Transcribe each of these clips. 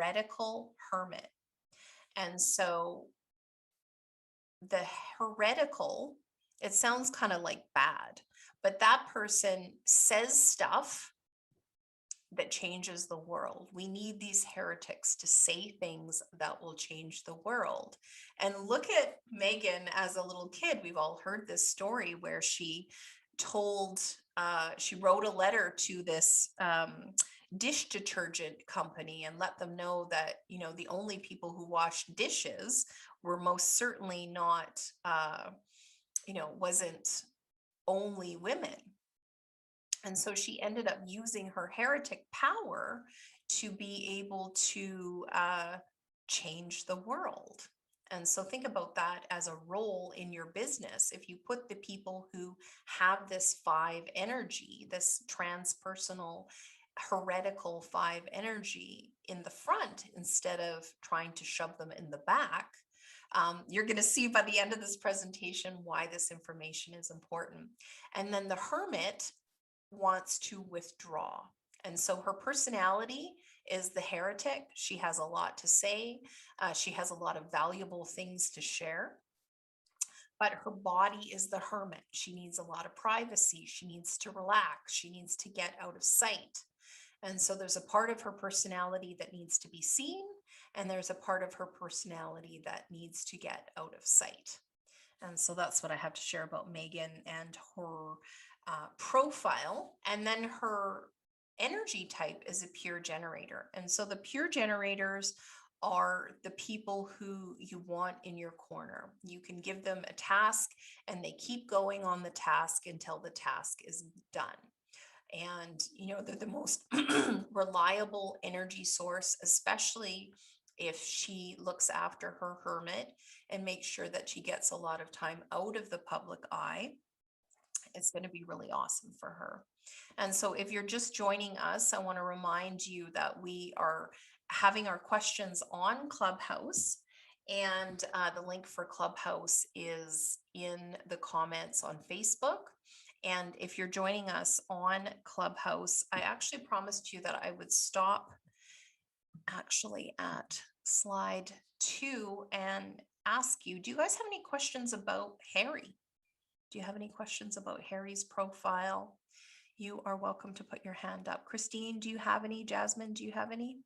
heretical hermit. And so the heretical, it sounds kind of like bad, but that person says stuff that changes the world. We need these heretics to say things that will change the world. And look at Meghan as a little kid. We've all heard this story where she she wrote a letter to this dish detergent company and let them know that, the only people who washed dishes were most certainly not, wasn't only women. And so she ended up using her heretic power to be able to change the world. And so think about that as a role in your business. If you put the people who have this 5 energy, this transpersonal, heretical 5 energy in the front instead of trying to shove them in the back, you're going to see by the end of this presentation why this information is important. And then the hermit wants to withdraw. And so her personality is the heretic. She has a lot to say. She has a lot of valuable things to share. But her body is the hermit. She needs a lot of privacy. She needs to relax. She needs to get out of sight. And so there's a part of her personality that needs to be seen, and there's a part of her personality that needs to get out of sight. And so that's what I have to share about Meghan and her profile. And then her energy type is a pure generator. And so the pure generators are the people who you want in your corner. You can give them a task and they keep going on the task until the task is done. And, they're the most reliable energy source, especially if she looks after her hermit and makes sure that she gets a lot of time out of the public eye. It's going to be really awesome for her. And so if you're just joining us, I want to remind you that we are having our questions on Clubhouse, and the link for Clubhouse is in the comments on Facebook. And if you're joining us on Clubhouse, I actually promised you that I would stop actually at slide 2 and ask you, do you guys have any questions about Harry? Do you have any questions about Harry's profile? You are welcome to put your hand up. Christine, do you have any? Jasmine, do you have any?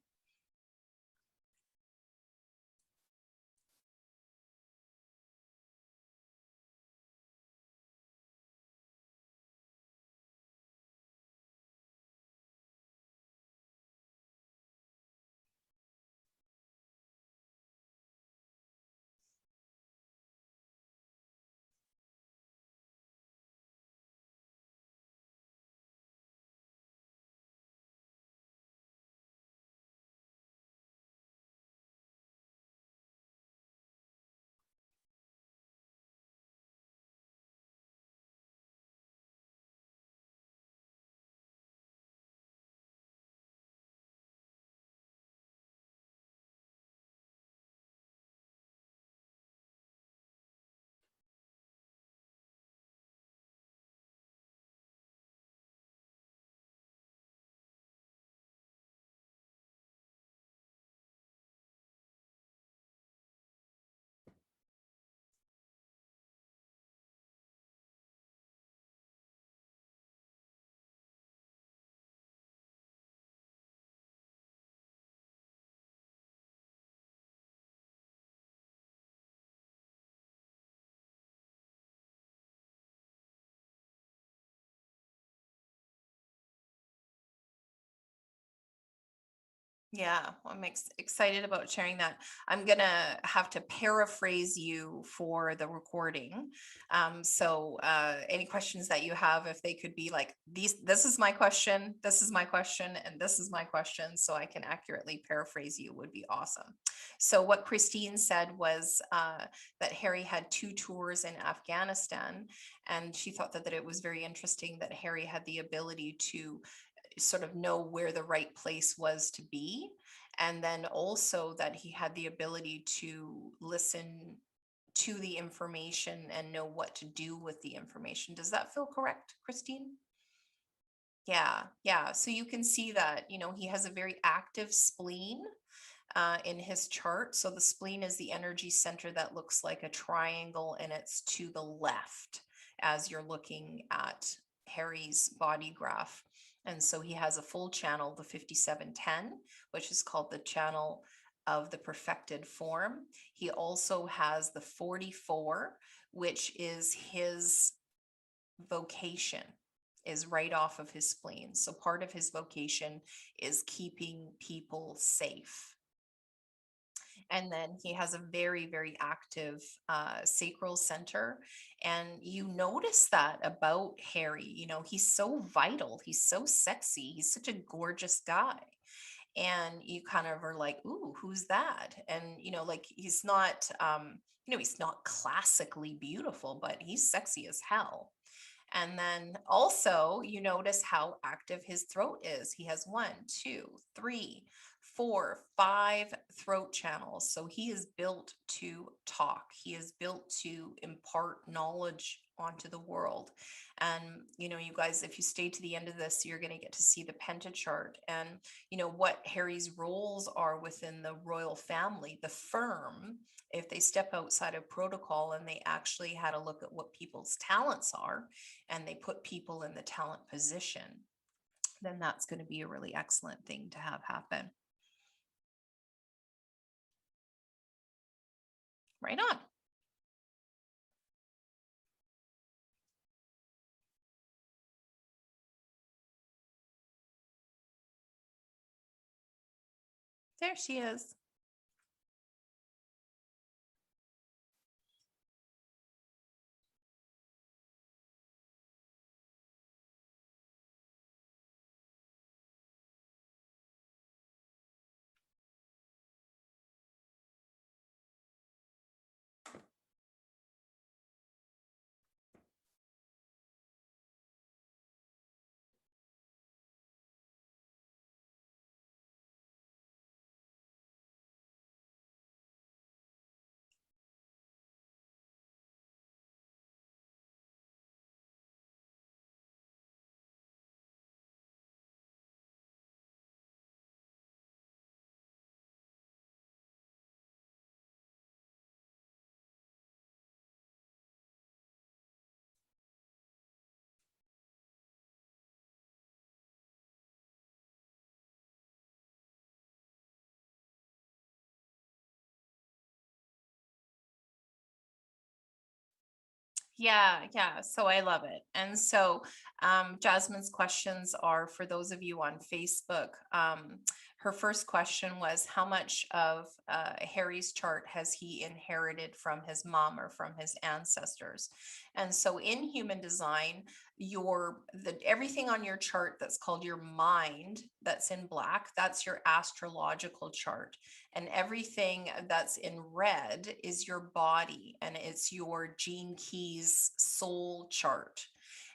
Yeah, well, I'm excited about sharing that. I'm gonna have to paraphrase you for the recording. So any questions that you have, if they could be like this is my question, this is my question, and this is my question, so I can accurately paraphrase you, would be awesome. So what Christine said was that Harry had 2 tours in Afghanistan, and she thought that it was very interesting that Harry had the ability to sort of know where the right place was to be. And then also that he had the ability to listen to the information and know what to do with the information. Does that feel correct, Christine? Yeah. So you can see that, he has a very active spleen. in his chart. So the spleen is the energy center that looks like a triangle, and it's to the left as you're looking at Harry's body graph. And so he has a full channel, the 5710, which is called the channel of the perfected form. He also has the 44, which is his vocation, is right off of his spleen. So part of his vocation is keeping people safe. And then he has a very, very active sacral center. And you notice that about Harry. You know, he's so vital, he's so sexy, he's such a gorgeous guy. And you kind of are like, ooh, who's that? And, you know, like he's not, he's not classically beautiful, but he's sexy as hell. And then also you notice how active his throat is. He has 1, 2, 3, 4, 5 throat channels. So he is built to talk. He is built to impart knowledge onto the world. And, you know, you guys, if you stay to the end of this, you're going to get to see the pentachart and, you know, what Harry's roles are within the royal family, the firm. If they step outside of protocol and they actually had a look at what people's talents are, and they put people in the talent position, then that's going to be a really excellent thing to have happen. Right on. There she is. Yeah, yeah. So I love it. And so Jasmine's questions are for those of you on Facebook. Her first question was, how much of Harry's chart has he inherited from his mom or from his ancestors? And so in human design, everything on your chart that's called your mind, that's in black, that's your astrological chart. And everything that's in red is your body, and it's your gene keys soul chart.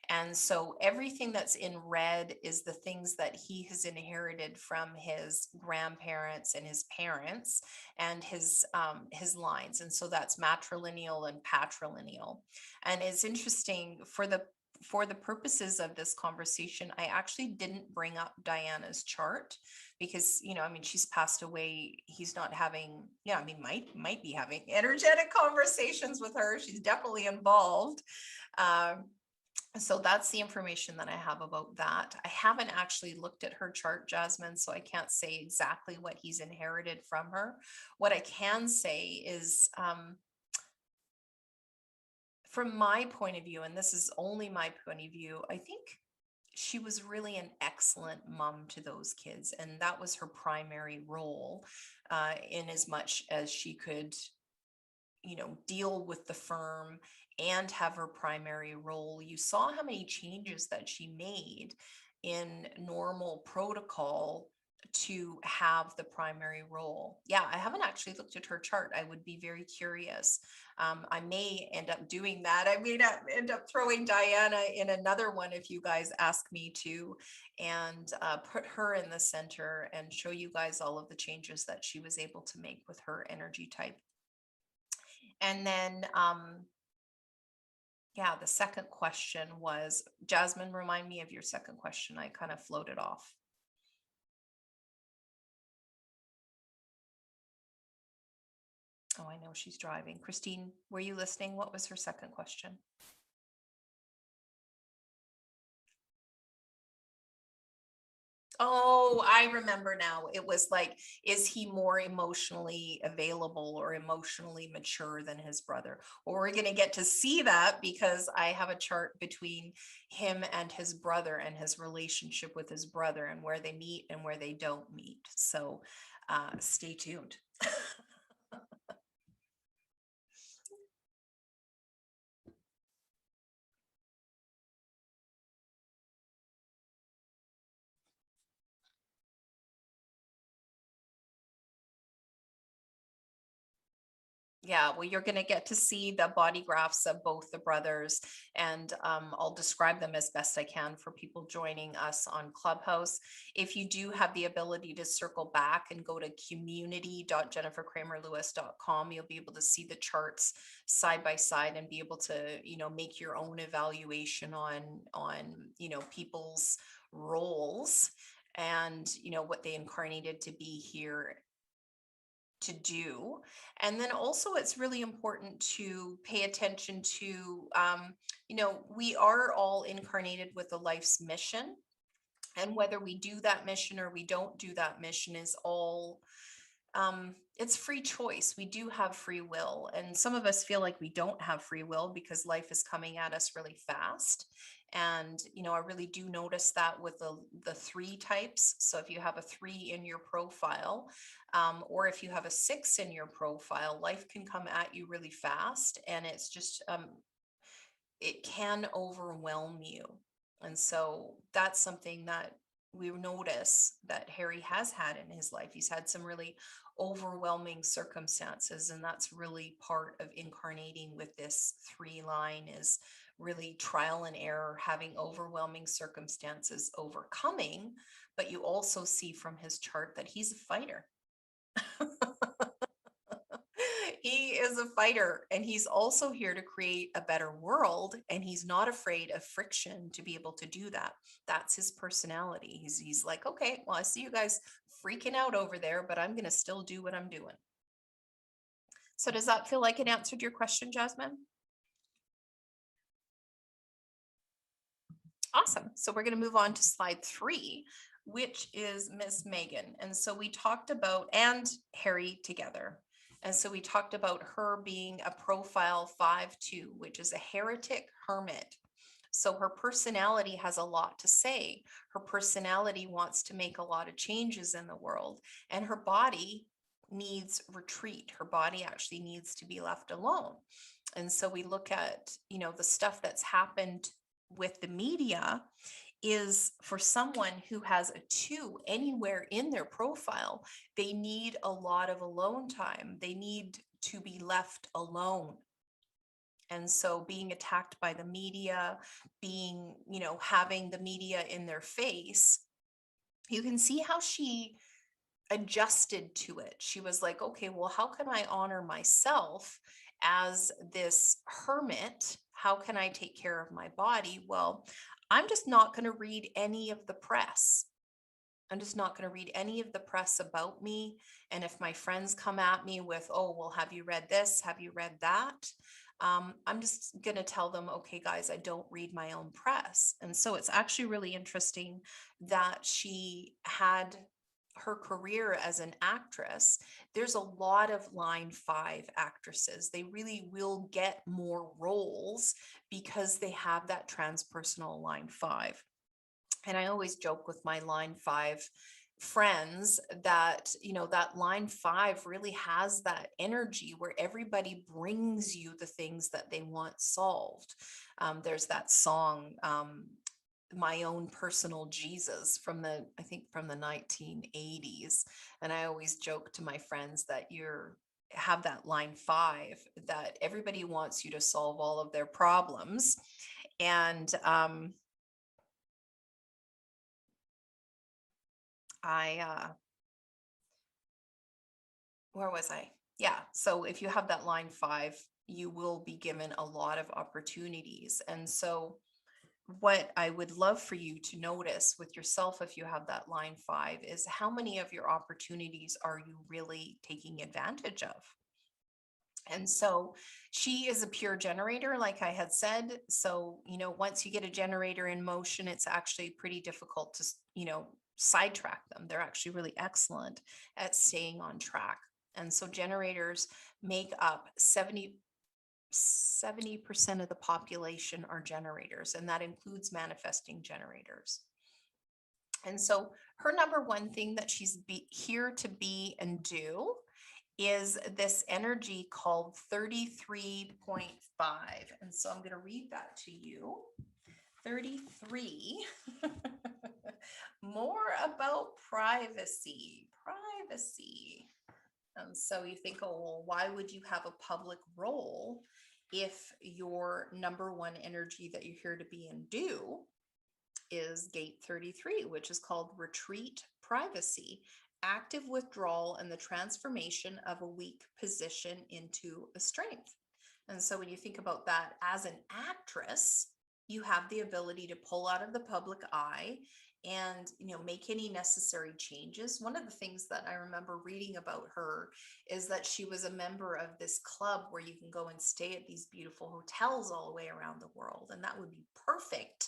And so everything that's in red is the things that he has inherited from his grandparents and his parents and his lines. And so that's matrilineal and patrilineal. And it's interesting for the purposes of this conversation, I actually didn't bring up Diana's chart because, you know, I mean, she's passed away. He's not having, yeah, I mean, might be having energetic conversations with her. She's definitely involved. Um, so that's the information that I have about that. I haven't actually looked at her chart, Jasmine, so I can't say exactly what he's inherited from her. What I can say is, from my point of view, and this is only my point of view, I think she was really an excellent mom to those kids, and that was her primary role, in as much as she could, you know, deal with the firm and have her primary role. You saw how many changes that she made in normal protocol to have the primary role. Yeah, I haven't actually looked at her chart. I would be very curious. I may end up doing that. I may not end up throwing Diana in another one if you guys ask me to, and put her in the center and show you guys all of the changes that she was able to make with her energy type. And then, yeah, the second question was, Jasmine, remind me of your second question. I kind of floated off. Oh, I know she's driving. Christine, were you listening? What was her second question? Oh, I remember now. It was like, is he more emotionally available or emotionally mature than his brother? Well, we're going to get to see that because I have a chart between him and his brother and his relationship with his brother and where they meet and where they don't meet. So stay tuned. Yeah, well, you're going to get to see the body graphs of both the brothers, and I'll describe them as best I can for people joining us on Clubhouse. If you do have the ability to circle back and go to community.jennifercramerlewis.com, you'll be able to see the charts side by side and be able to, make your own evaluation on people's roles and, what they incarnated to be here to do. And then also, it's really important to pay attention to, we are all incarnated with a life's mission. And whether we do that mission or we don't do that mission is all it's free choice. We do have free will, and some of us feel like we don't have free will because life is coming at us really fast. And I really do notice that with the three types. So if you have a three in your profile, or if you have a six in your profile, life can come at you really fast, and it's just it can overwhelm you. And so that's something that we notice that Harry has had in his life. He's had some really overwhelming circumstances, and that's really part of incarnating with this three line is really trial and error, having overwhelming circumstances, overcoming. But you also see from his chart that he's a fighter. He is a fighter, and he's also here to create a better world, and he's not afraid of friction to be able to do that. That's his personality. He's like, okay, well, I see you guys freaking out over there, but I'm going to still do what I'm doing. So does that feel like it answered your question, Jasmine? Awesome. So we're going to move on to slide 3, which is Miss Meghan. And so we talked about, and Harry together. And so we talked about her being a profile 5-2, which is a heretic hermit. So her personality has a lot to say. Her personality wants to make a lot of changes in the world, and her body needs retreat. Her body actually needs to be left alone. And so we look at, the stuff that's happened with the media is for someone who has a 2 anywhere in their profile, they need a lot of alone time. They need to be left alone. And so being attacked by the media, being, having the media in their face, you can see how she adjusted to it. She was like, okay, well, how can I honor myself as this hermit? How can I take care of my body? Well, I'm just not going to read any of the press. I'm just not going to read any of the press about me. And if my friends come at me with, oh, well, have you read this? Have you read that? I'm just going to tell them, okay, guys, I don't read my own press. And so it's actually really interesting that she had her career as an actress. There's a lot of line 5 actresses. They really will get more roles because they have that transpersonal line 5. And I always joke with my line 5 friends that, that line 5 really has that energy where everybody brings you the things that they want solved. There's that song, my own personal Jesus, I think from the 1980s. And I always joke to my friends that have that line 5, that everybody wants you to solve all of their problems. And where was I? Yeah. So if you have that line 5, you will be given a lot of opportunities. And so what I would love for you to notice with yourself, if you have that line 5, is how many of your opportunities are you really taking advantage of? And so she is a pure generator, like I had said. So, once you get a generator in motion, it's actually pretty difficult to, sidetrack them. They're actually really excellent at staying on track. And so generators make up 70% of the population are generators, and that includes manifesting generators. And so her number one thing that she's here to be and do is this energy called 33.5. And so I'm going to read that to you. 33. More about privacy. Privacy. And so you think, oh, well, why would you have a public role if your number one energy that you're here to be and do is gate 33, which is called retreat privacy, active withdrawal, and the transformation of a weak position into a strength. And so when you think about that as an actress, you have the ability to pull out of the public eye and make any necessary changes. One of the things that I remember reading about her is that she was a member of this club where you can go and stay at these beautiful hotels all the way around the world, and that would be perfect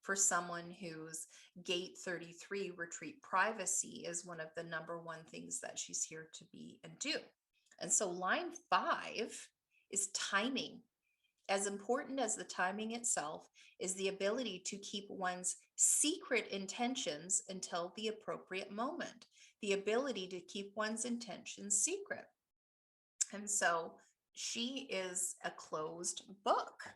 for someone whose gate 33 retreat privacy is one of the number one things that she's here to be and do. And so line 5 is timing. As important as the timing itself is the ability to keep one's secret intentions until the appropriate moment, the ability to keep one's intentions secret. And so she is a closed book.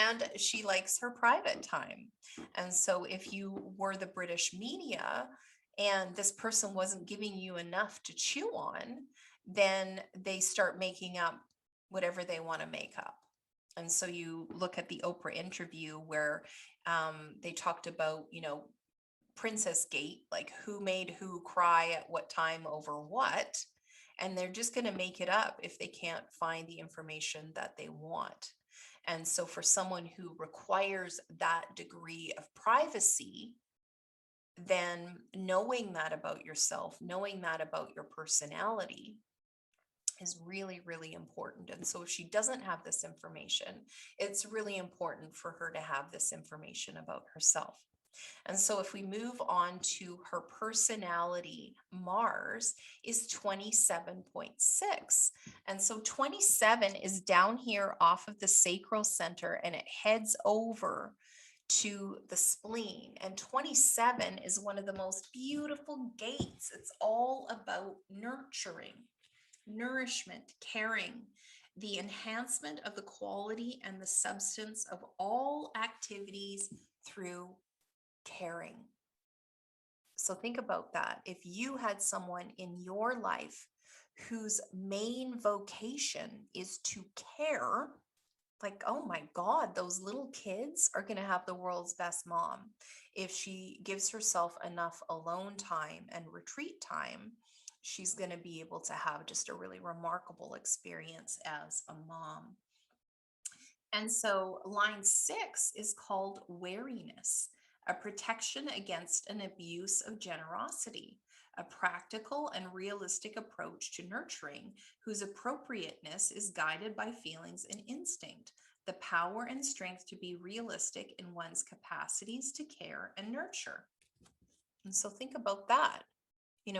And she likes her private time. And so if you were the British media and this person wasn't giving you enough to chew on, then they start making up whatever they want to make up. And so you look at the Oprah interview where they talked about, Princess Gate, like who made who cry at what time over what. And they're just going to make it up if they can't find the information that they want. And so for someone who requires that degree of privacy, then knowing that about yourself, knowing that about your personality is really, really important. And so if she doesn't have this information, it's really important for her to have this information about herself. And so if we move on to her personality, Mars is 27.6. And so 27 is down here off of the sacral center and it heads over to the spleen. And 27 is one of the most beautiful gates. It's all about nurturing, nourishment, caring, the enhancement of the quality and the substance of all activities through caring. So think about that. If you had someone in your life whose main vocation is to care, like, oh my God, those little kids are going to have the world's best mom. If she gives herself enough alone time and retreat time, she's going to be able to have just a really remarkable experience as a mom. And so line 6 is called wariness, a protection against an abuse of generosity, a practical and realistic approach to nurturing whose appropriateness is guided by feelings and instinct, the power and strength to be realistic in one's capacities to care and nurture. And so think about that.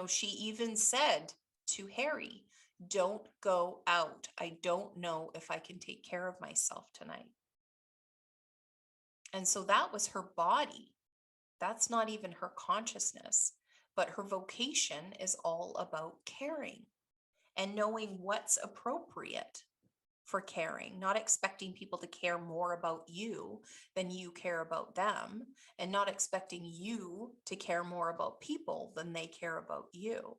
She even said to Harry, don't go out. I don't know if I can take care of myself tonight. And so that was her body. That's not even her consciousness, but her vocation is all about caring and knowing what's appropriate for caring, not expecting people to care more about you than you care about them, and not expecting you to care more about people than they care about you.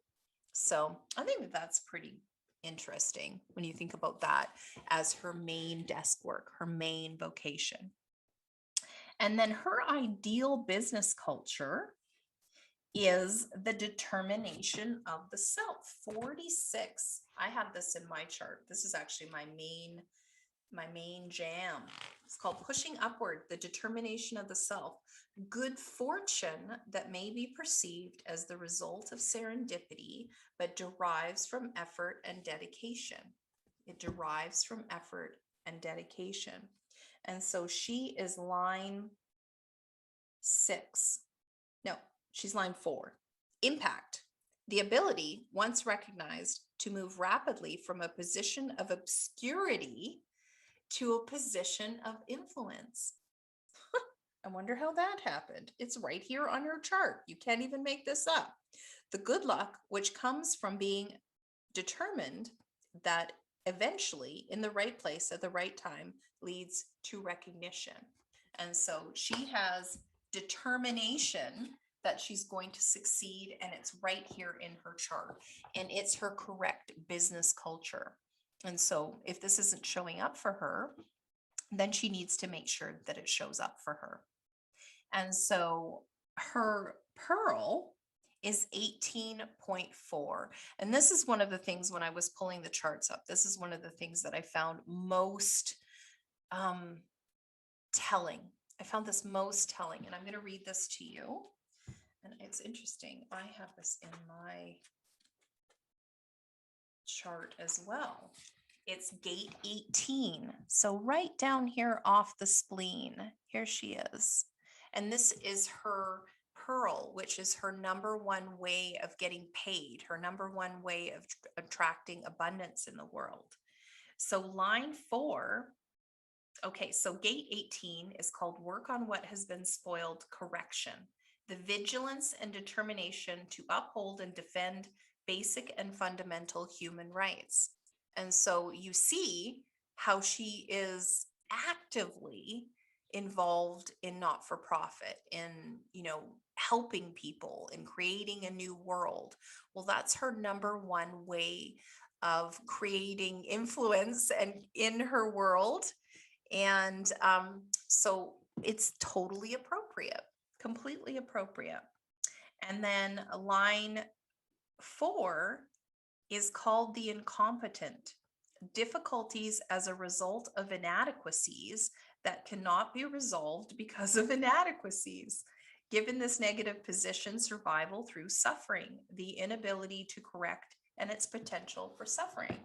So I think that that's pretty interesting when you think about that as her main desk work, her main vocation. And then her ideal business culture is the determination of the self. 46. I have this in my chart. This is actually my main jam. It's called pushing upward, the determination of the self. Good fortune that may be perceived as the result of serendipity, but derives from effort and dedication. It derives from effort and dedication. And so she is line 6. No, she's line 4. Impact. The ability, once recognized, to move rapidly from a position of obscurity to a position of influence. I wonder how that happened. It's right here on your chart. You can't even make this up. The good luck, which comes from being determined that eventually in the right place at the right time, leads to recognition. And so she has determination that she's going to succeed, and it's right here in her chart, and it's her correct business culture. And so if this isn't showing up for her, then she needs to make sure that it shows up for her. And so her pearl is 18.4. And this is one of the things when I was pulling the charts up, this is one of the things that I found most telling. I found this most telling, and I'm going to read this to you. And it's interesting. I have this in my chart as well. It's gate 18. So right down here off the spleen, here she is. And this is her pearl, which is her number one way of getting paid, her number one way of attracting abundance in the world. So line 4, okay, so gate 18 is called work on what has been spoiled, correction. The vigilance and determination to uphold and defend basic and fundamental human rights. And so you see how she is actively involved in not-for-profit, in, helping people, in creating a new world. Well, that's her number one way of creating influence and in her world. And so it's totally appropriate, completely appropriate. And then line 4 is called the incompetent. Difficulties as a result of inadequacies that cannot be resolved because of inadequacies. Given this negative position, survival through suffering, the inability to correct, and its potential for suffering.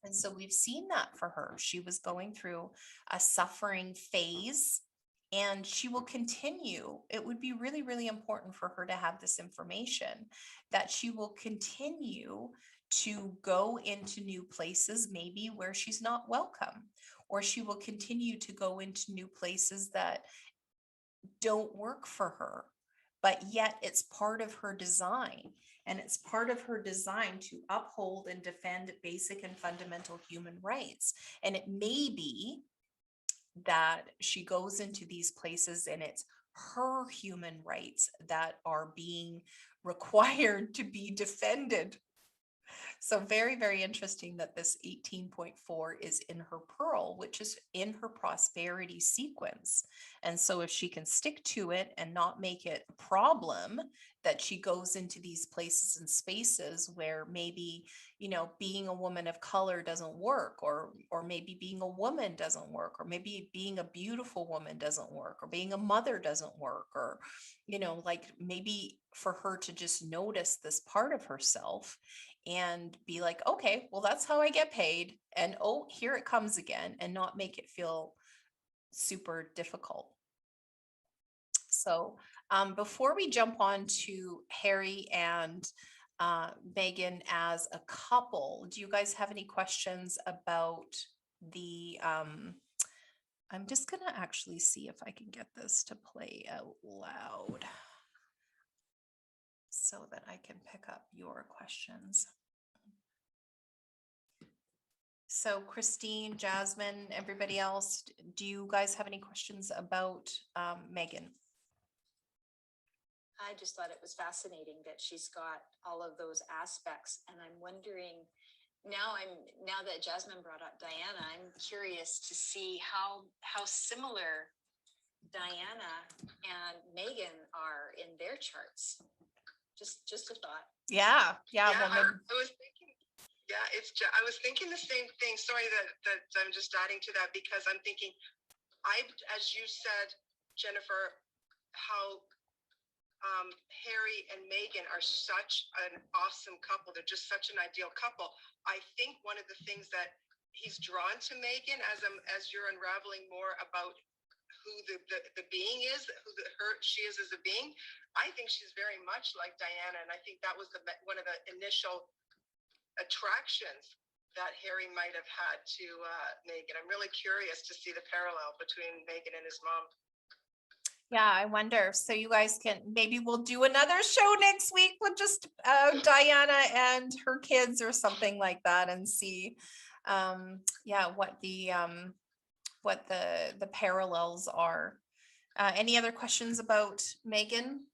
And so we've seen that for her. She was going through a suffering phase, and she will continue. It would be really, really important for her to have this information, that she will continue to go into new places, maybe where she's not welcome, or she will continue to go into new places that don't work for her, but yet it's part of her design. And it's part of her design to uphold and defend basic and fundamental human rights. And it may be that she goes into these places and it's her human rights that are being required to be defended. So very, very interesting that this 18.4 is in her pearl, which is in her prosperity sequence. And so if she can stick to it and not make it a problem that she goes into these places and spaces where maybe, being a woman of color doesn't work, or maybe being a woman doesn't work, or maybe being a beautiful woman doesn't work, or being a mother doesn't work, or, like maybe for her to just notice this part of herself and be like, okay, well, that's how I get paid. And oh, here it comes again, and not make it feel super difficult. So before we jump on to Harry and Meghan as a couple, do you guys have any questions about the, I'm just going to actually see if I can get this to play out loud so that I can pick up your questions. So Christine, Jasmine, everybody else, do you guys have any questions about Meghan? I just thought it was fascinating that she's got all of those aspects. And I'm wondering, now that Jasmine brought up Diana, I'm curious to see how similar Diana and Meghan are in their charts. Just a thought. Yeah. Well, I was thinking, I was thinking the same thing. Sorry that I'm just adding to that, because I'm thinking, as you said, Jennifer, how Harry and Meghan are such an awesome couple. They're just such an ideal couple. I think one of the things that he's drawn to Meghan as you're unraveling more about who the being is, she is as a being. I think she's very much like Diana, and I think that was one of the initial attractions that Harry might have had to Meghan. I'm really curious to see the parallel between Meghan and his mom. Yeah, I wonder. So you guys maybe we'll do another show next week with just Diana and her kids or something like that, and see yeah, what the parallels are. Any other questions about Meghan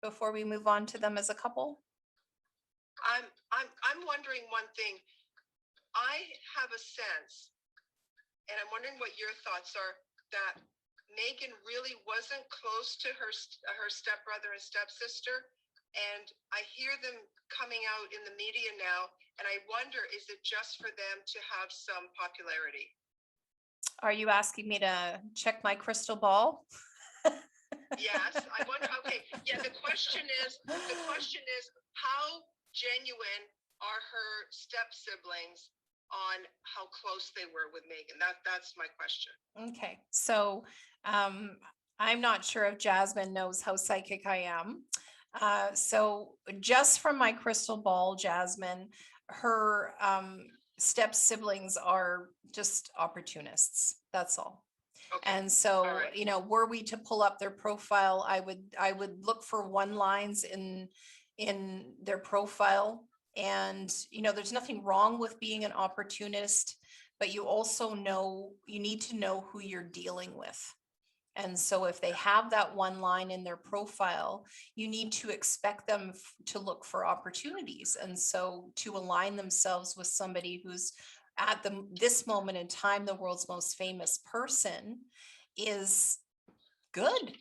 before we move on to them as a couple? I'm wondering one thing. I have a sense, and I'm wondering what your thoughts are, that Meghan really wasn't close to her stepbrother and stepsister, and I hear them coming out in the media now, and I wonder, is it just for them to have some popularity? Are you asking me to check my crystal ball? Yes, I wonder. Okay, yeah. The question is, how genuine are her step siblings on how close they were with Meghan? That's my question. Okay, so I'm not sure if Jasmine knows how psychic I am. So just from my crystal ball, Jasmine, her step siblings are just opportunists. That's all. Okay. And so, right. you know, were we to pull up their profile, I would look for one lines in their profile. And, you know, there's nothing wrong with being an opportunist, but you also you need to know who you're dealing with. And so if they have that one line in their profile, you need to expect them to look for opportunities. And so to align themselves with somebody who's at this moment in time, the world's most famous person is good.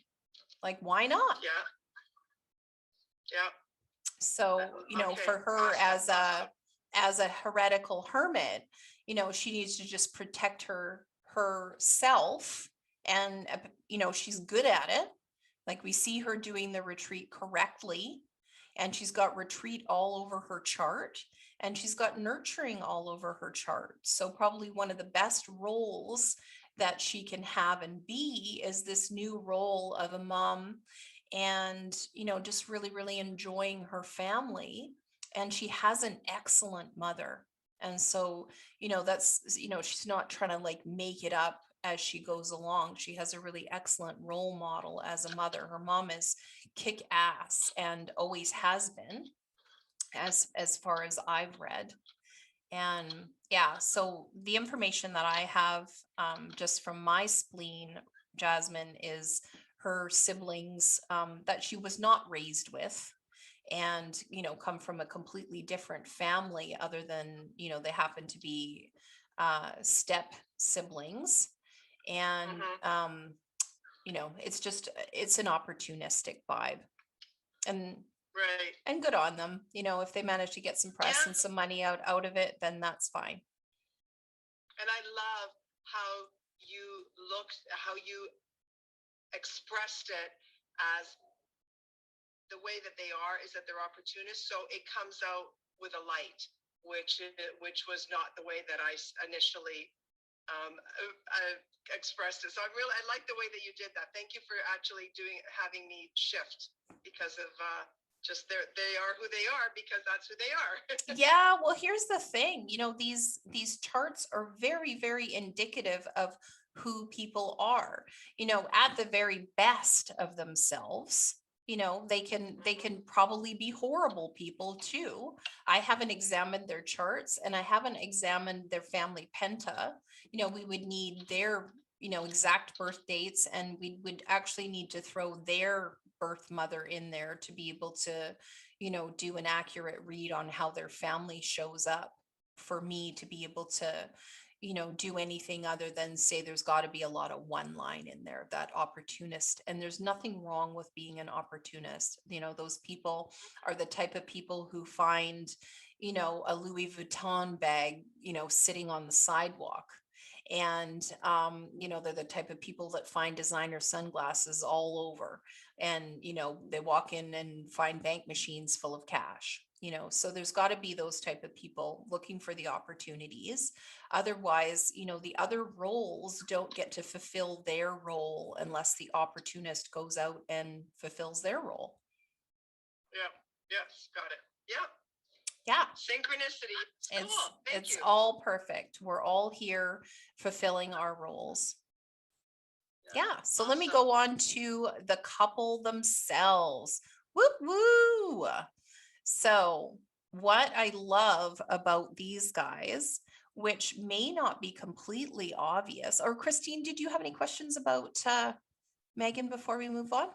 Like, why not? Yeah. Yeah. So, you know, Okay, for her awesome. as a heretical hermit, you know, she needs to just protect herself. And, you know, she's good at it. Like, we see her doing the retreat correctly, and she's got retreat all over her chart, and she's got nurturing all over her chart. So probably one of the best roles that she can have and be is this new role of a mom, and, you know, just really, really enjoying her family. And she has an excellent mother. And so, you know, that's, you know, she's not trying to like make it up as she goes along. She has a really excellent role model as a mother. Her mom is kick ass and always has been, as far as I've read. And yeah, so the information that I have just from my spleen, Jasmine, is her siblings that she was not raised with, and, you know, come from a completely different family, other than, you know, they happen to be step siblings. And you know, it's an opportunistic vibe. And Right. and good on them. You know, if they manage to get some press and some money out of it, then that's fine. And I love how you expressed it as the way that they are, is that they're opportunists. So it comes out with a light, which was not the way that I initially expressed it. So I like the way that you did that. Thank you for actually having me shift, because of just they are who they are, because that's who they are. Yeah, well, here's the thing, you know, these charts are very, very indicative of who people are, you know, at the very best of themselves. You know, they can probably be horrible people too. I haven't examined their charts, and I haven't examined their family penta. You know, we would need their, you know, exact birth dates, and we would actually need to throw their birth mother in there to be able to, you know, do an accurate read on how their family shows up, for me to be able to, you know, do anything other than say there's got to be a lot of one line in there, that opportunist. And there's nothing wrong with being an opportunist. You know, those people are the type of people who find, you know, a Louis Vuitton bag, you know, sitting on the sidewalk. And, they're the type of people that find designer sunglasses all over. And, they walk in and find bank machines full of cash. So there's got to be those type of people looking for the opportunities. Otherwise, the other roles don't get to fulfill their role unless the opportunist goes out and fulfills their role. Yeah. Yes. Got it. Yeah. Yeah. Synchronicity. It's cool. Thank It's you. all perfect. We're all here fulfilling our roles. Yeah. So let me Awesome. go on to the couple themselves. Woo woo. So what I love about these guys, which may not be completely obvious, or Christine, did you have any questions about Meghan before we move on?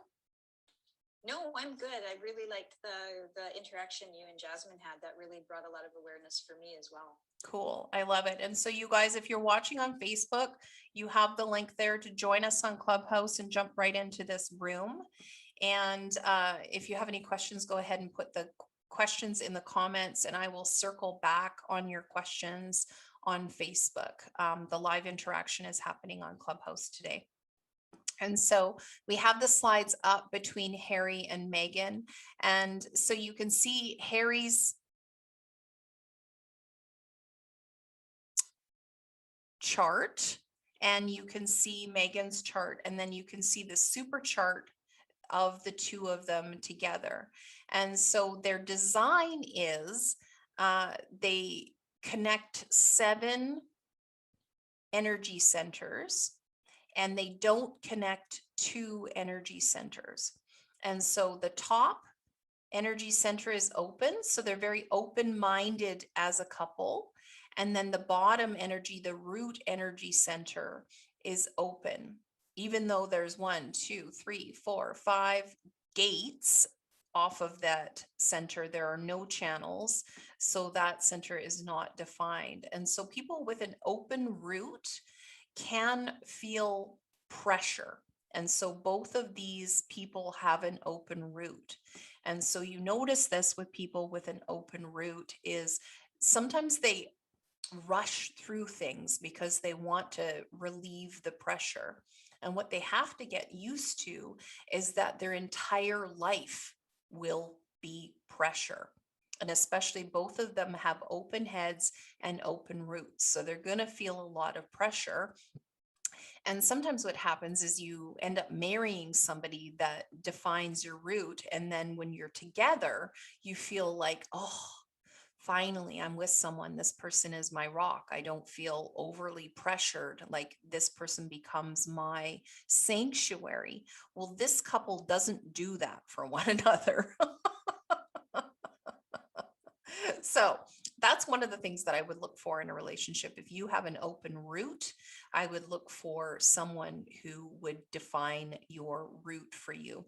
No, I'm good. I really liked the interaction you and Jasmine had. That really brought a lot of awareness for me as well. Cool. I love it. And so you guys, if you're watching on Facebook, you have the link there to join us on Clubhouse and jump right into this room. And if you have any questions, go ahead and put the questions in the comments and I will circle back on your questions on Facebook. The live interaction is happening on Clubhouse today. And so we have the slides up between Harry and Meghan. And so you can see Harry's chart and you can see Meghan's chart, and then you can see the super chart of the two of them together. And so their design is they connect 7 energy centers and they don't connect 2 energy centers. And so the top energy center is open. So they're very open-minded as a couple. And then the bottom energy, the root energy center, is open. Even though there's 1, 2, 3, 4, 5 gates off of that center, there are no channels. So that center is not defined. And so people with an open root can feel pressure. And so both of these people have an open root. And so you notice this with people with an open root is sometimes they rush through things because they want to relieve the pressure. And what they have to get used to is that their entire life will be pressure. And especially both of them have open heads and open roots. So they're going to feel a lot of pressure. And sometimes what happens is you end up marrying somebody that defines your root. And then when you're together, you feel like, oh, finally, I'm with someone. This person is my rock. I don't feel overly pressured. Like this person becomes my sanctuary. Well, this couple doesn't do that for one another. So that's one of the things that I would look for in a relationship. If you have an open root, I would look for someone who would define your root for you.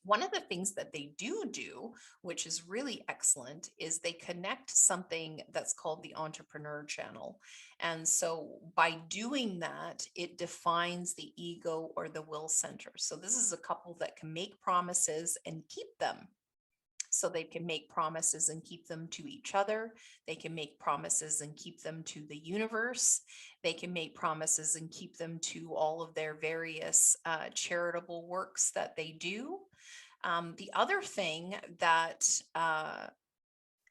One of the things that they do, which is really excellent, is they connect something that's called the entrepreneur channel. And so by doing that, it defines the ego or the will center. So this is a couple that can make promises and keep them. So they can make promises and keep them to each other. They can make promises and keep them to the universe. They can make promises and keep them to all of their various charitable works that they do. The other thing that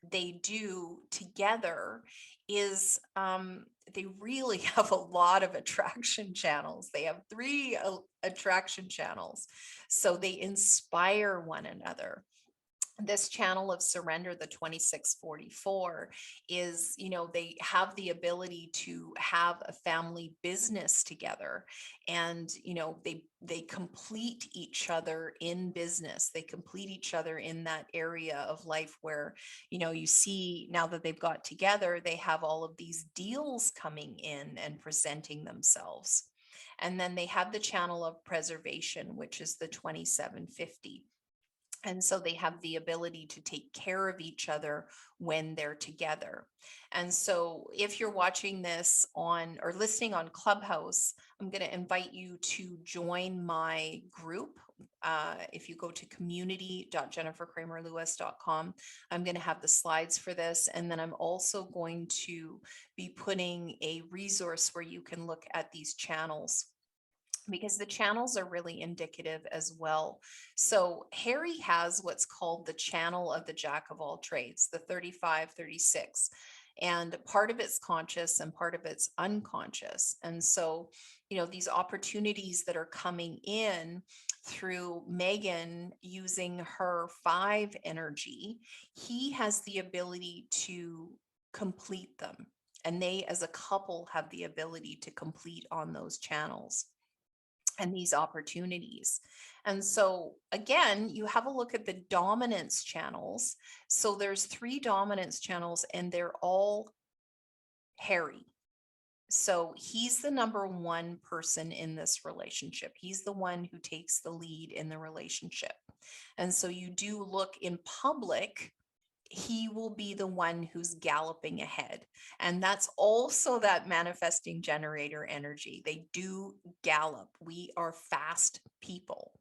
they do together is they really have a lot of attraction channels. They have 3 attraction channels. So they inspire one another. This channel of surrender, the 2644, is, they have the ability to have a family business together. And, they complete each other in business. They complete each other in that area of life where, you see now that they've got together, they have all of these deals coming in and presenting themselves. And then they have the channel of preservation, which is the 2750. And so they have the ability to take care of each other when they're together. And so if you're watching this on or listening on Clubhouse, I'm going to invite you to join my group if you go to community.jennifercramerlewis.com, I'm going to have the slides for this. And then I'm also going to be putting a resource where you can look at these channels, because the channels are really indicative as well. So Harry has what's called the channel of the jack of all trades, the 3536. And part of it's conscious and part of it's unconscious. And so, these opportunities that are coming in through Meghan using her 5 energy, he has the ability to complete them. And they, as a couple, have the ability to complete on those channels and these opportunities. And so again, you have a look at the dominance channels. So there's 3 dominance channels and they're all Harry. So he's the number 1 person in this relationship. He's the one who takes the lead in the relationship. And so you do look in public, he will be the one who's galloping ahead. And that's also that manifesting generator energy. They do gallop. We are fast people.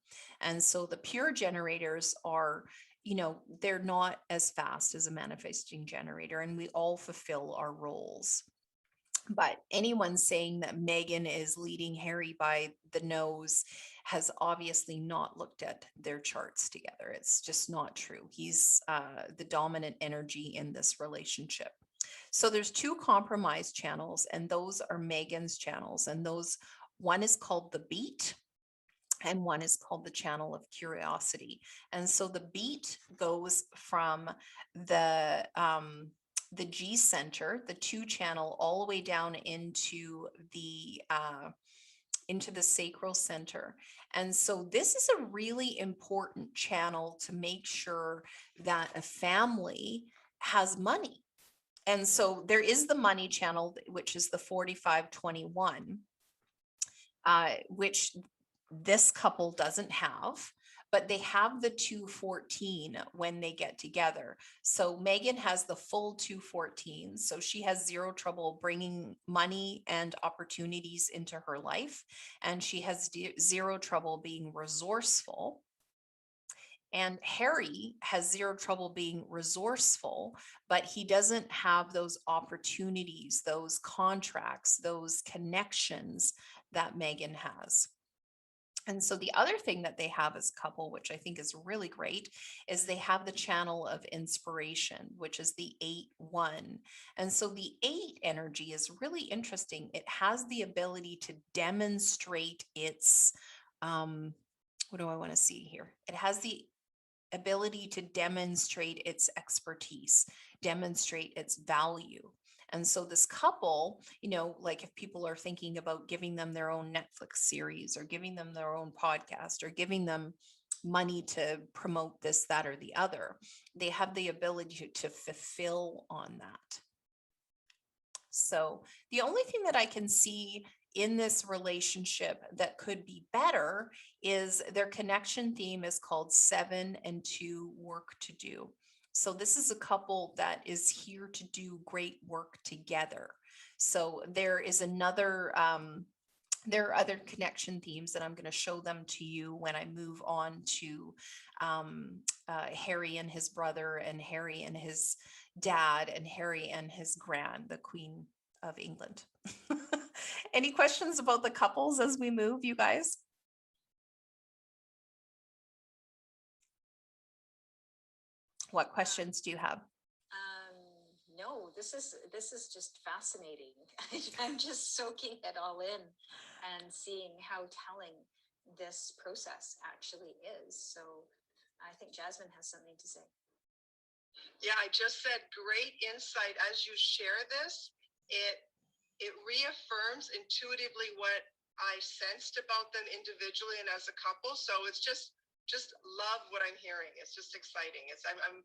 And so the pure generators are, they're not as fast as a manifesting generator, and we all fulfill our roles. But anyone saying that Meghan is leading Harry by the nose has obviously not looked at their charts together. It's just not true. He's the dominant energy in this relationship. So there's 2 compromise channels, and those are Meghan's channels. And those, one is called the beat, and one is called the channel of curiosity. And so the beat goes from the G center, the 2 channel, all the way down into the sacral center. And so this is a really important channel to make sure that a family has money. And so there is the money channel, which is the 4521, which this couple doesn't have, but they have the 214 when they get together. So Meghan has the full 214. So she has 0 trouble bringing money and opportunities into her life. And she has 0 trouble being resourceful. And Harry has 0 trouble being resourceful, but he doesn't have those opportunities, those contracts, those connections that Meghan has. And so the other thing that they have as a couple, which I think is really great, is they have the channel of inspiration, which is the 8-1. And so the 8 energy is really interesting. It has the ability to demonstrate its, what do I want to see here? It has the ability to demonstrate its expertise, demonstrate its value. And so this couple, like if people are thinking about giving them their own Netflix series or giving them their own podcast or giving them money to promote this, that, or the other, they have the ability to fulfill on that. So the only thing that I can see in this relationship that could be better is their connection theme is called 7 and 2 work to do. So this is a couple that is here to do great work together. So there is another, there are other connection themes that I'm going to show them to you when I move on to Harry and his brother, and Harry and his dad, and Harry and his Gran, the Queen of England. Any questions about the couples as we move, you guys? What questions do you have? No, this is just fascinating. I'm just soaking it all in and seeing how telling this process actually is. So I think Jasmine has something to say. Yeah, I just said great insight. As you share this, it reaffirms intuitively what I sensed about them individually and as a couple. So it's just love what I'm hearing. It's just exciting. I'm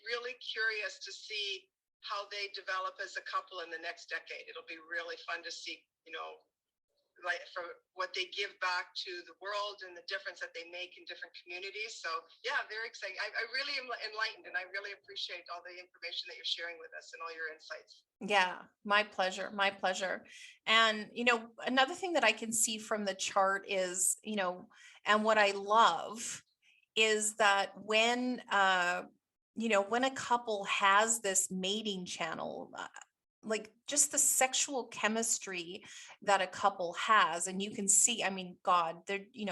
really curious to see how they develop as a couple in the next decade. It'll be really fun to see, like for what they give back to the world and the difference that they make in different communities. So yeah, very exciting. I really am enlightened, and I really appreciate all the information that you're sharing with us and all your insights. Yeah, my pleasure. My pleasure. And, another thing that I can see from the chart is, and what I love is that when a couple has this mating channel, like just the sexual chemistry that a couple has, and you can see, I mean, God,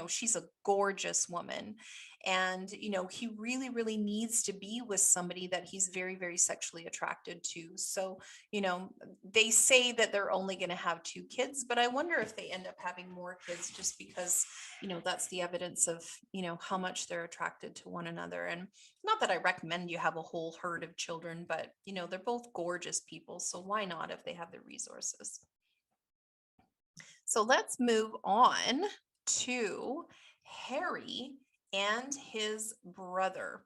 she's a gorgeous woman. And, he really, really needs to be with somebody that he's very, very sexually attracted to. So, they say that they're only going to have 2 kids, but I wonder if they end up having more kids just because, that's the evidence of, how much they're attracted to one another. And not that I recommend you have a whole herd of children, but, they're both gorgeous people. So why not if they have the resources? So let's move on to Harry and his brother.